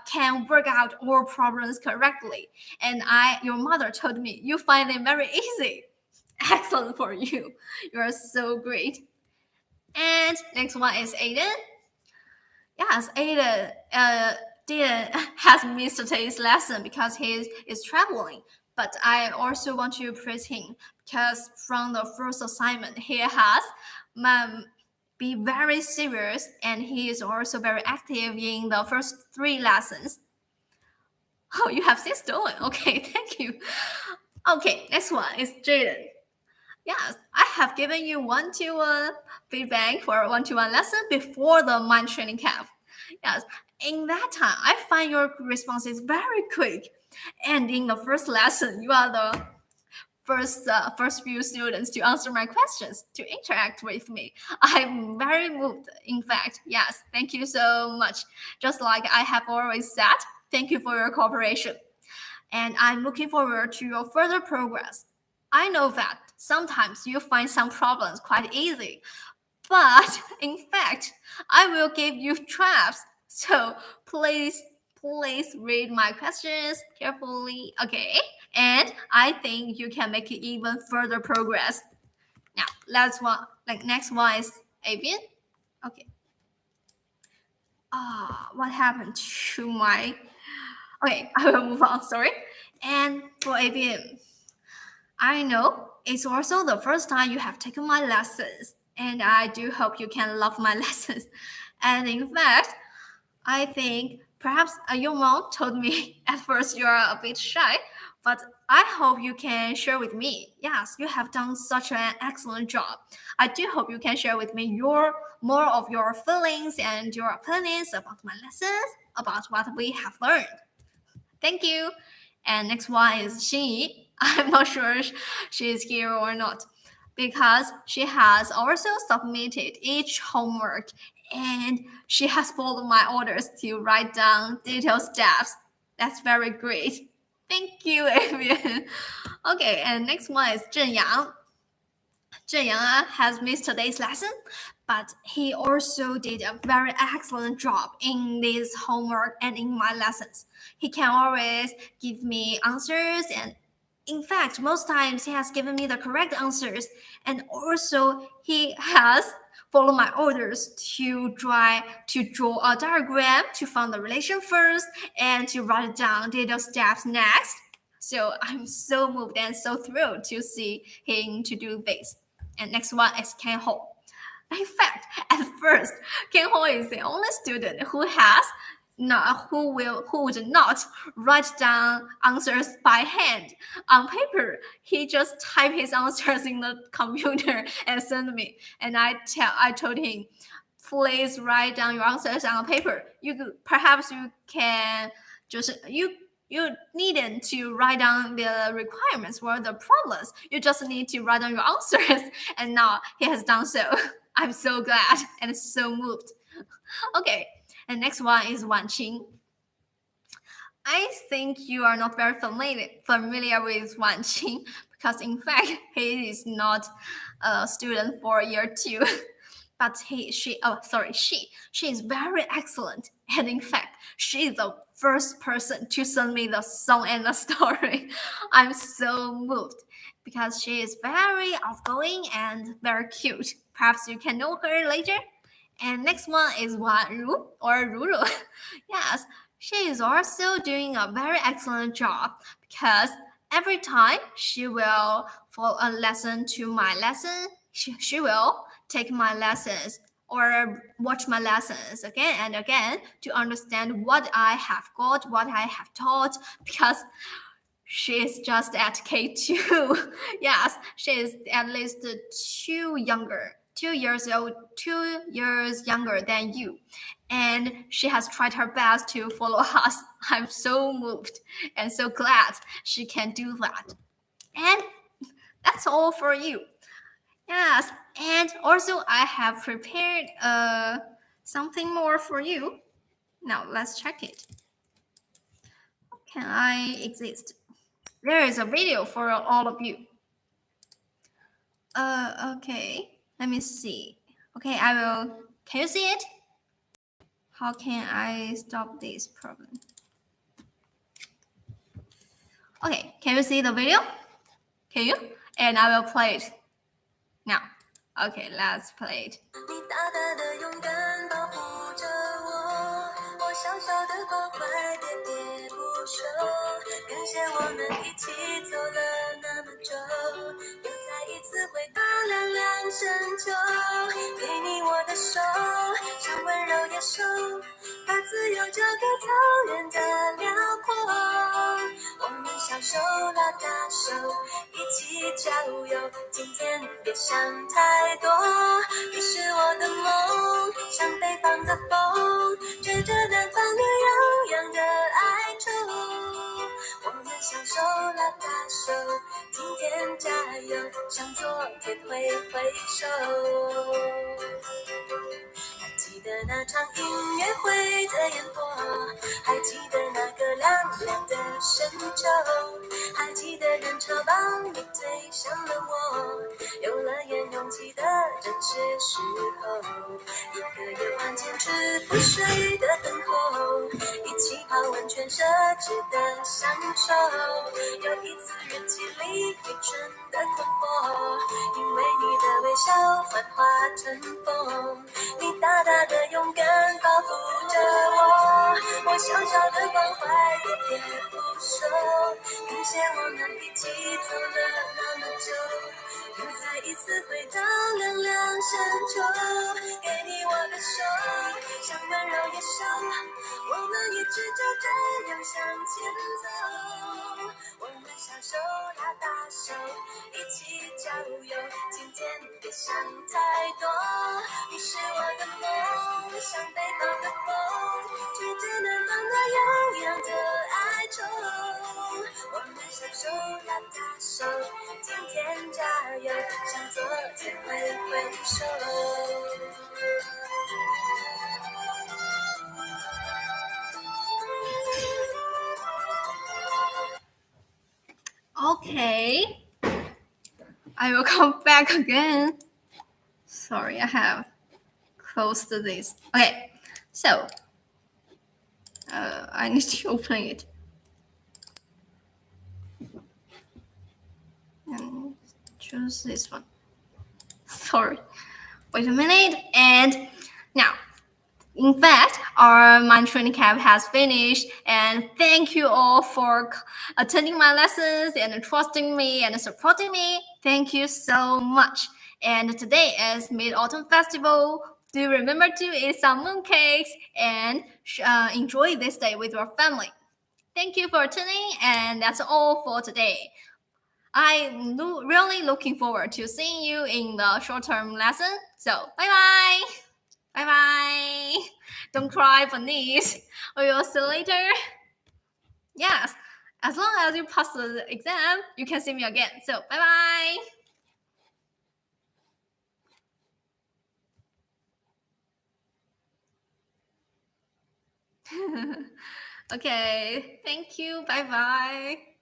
can work out all problems correctly. And your mother told me you find it very easy. Excellent for you. You are so great. And next one is Aiden. Yes, Aiden didn't has missed today's lesson because he is traveling. But I also want to praise him because from the first assignment he has be very serious, and he is also very active in the first 3 lessons. Oh, you have 6 doing. Okay, thank you. Okay, next one is Jaden. Yes, I have given you 1-to-1 feedback for a 1-to-1 lesson before the mind training camp. Yes, in that time, I find your responses very quick. And in the first lesson, you are the first few students to answer my questions, to interact with me. I'm very moved, in fact. Yes, thank you so much. Just like I have always said, thank you for your cooperation. And I'm looking forward to your further progress. I know that sometimes you find some problems quite easy, but in fact, I will give you traps. So please read my questions carefully, okay? And I think you can make even further progress. Now, next one is Avian. Okay. What happened to my? Okay, I will move on. Sorry. And for Avian, I know it's also the first time you have taken my lessons, and I do hope you can love my lessons. And in fact, I think perhaps your mom told me at first you are a bit shy, but I hope you can share with me. Yes, you have done such an excellent job. I do hope you can share with me more of your feelings and your opinions about my lessons, about what we have learned. Thank you. And next one is Xinyi. I'm not sure she is here or not because she has also submitted each homework and she has followed my orders to write down detailed steps. That's very great. Thank you, Avian. Okay, and next one is Zhen Yang. Zhen Yang has missed today's lesson, but he also did a very excellent job in this homework and in my lessons. He can always give me answers, and in fact, most times he has given me the correct answers, and also he has followed my orders to draw a diagram to find the relation first and to write down detailed steps next. So I'm so moved and so thrilled to see him to do this. And next one is Ken Ho. In fact, at first, Ken Ho is the only student who would not write down answers by hand on paper. He just type his answers in the computer and send me. And I told him, please write down your answers on paper. Perhaps you can just you needn't to write down the requirements or the problems. You just need to write down your answers. And now he has done so. I'm so glad and so moved. Okay, and next one is Wan Qing. I think you are not very familiar with Wan Qing because in fact he is not a student for year 2. But she is very excellent. And in fact, she is the first person to send me the song and the story. I'm so moved because she is very outgoing and very cute. Perhaps you can know her later. And next one is Ru or Ruru. Yes, she is also doing a very excellent job because every time she will follow a lesson to my lesson, she will take my lessons or watch my lessons again and again to understand what I have got, what I have taught, because she is just at K2. Yes, she is at least 2 years younger than you. And she has tried her best to follow us. I'm so moved and so glad she can do that. And that's all for you. Yes, and also I have prepared something more for you. Now let's check it. can I exist? There is a video for all of you. Okay. Let me see. Okay, I will. Can you see it? How can I stop this problem? Okay, can you see the video? Can you? And I will play it now. Okay, let's play it. 你大大的勇敢保护着我，我小小的关怀喋喋不休。感谢我们一起走了那么久，又再一次回到凉凉深秋。给你我的手，像温柔野兽，把自由交给草原的辽阔。我们小手拉大手，一起郊游。今天别想太多，你是我的梦，像北方的风，吹着南方暖洋洋的哀愁。我们小手拉大手，今天加油，向昨天挥挥手。还记得那场音乐会的烟火，还记得那个凉凉的深秋，还记得人潮把你推向了我，游乐园拥挤的正是时候，一个夜晚坚持不睡的等候，一起泡温泉奢侈的享受，有一次日记里愚蠢的困惑，因为你的微笑幻化成风，你大大的勇敢保护着我，我小小的关怀喋喋不休。感谢我们一起走了那么久，又再一次回到凉凉深秋。给你我的手，像温柔野兽，我们一直就这样向前走。我们小手拉大手，一起郊游。今天别想太多，你是我的梦，像北方的风，吹着南方暖洋洋的哀愁。我们小手拉大手，今天加油，向昨天挥挥手。Okay, I will come back again. Sorry, I have closed this. Okay, so I need to open it. And choose this one. Sorry. Wait a minute. And now, in fact, our mind training camp has finished. And thank you all for attending my lessons and trusting me and supporting me. Thank you so much. And today is Mid-Autumn Festival. Do remember to eat some mooncakes and enjoy this day with your family. Thank you for attending, and that's all for today. I'm really looking forward to seeing you in the short-term lesson. So, bye-bye. Bye-bye. Don't cry, Bernice. We will see you later. Yes, as long as you pass the exam, you can see me again. So, bye-bye. Okay, thank you. Bye-bye.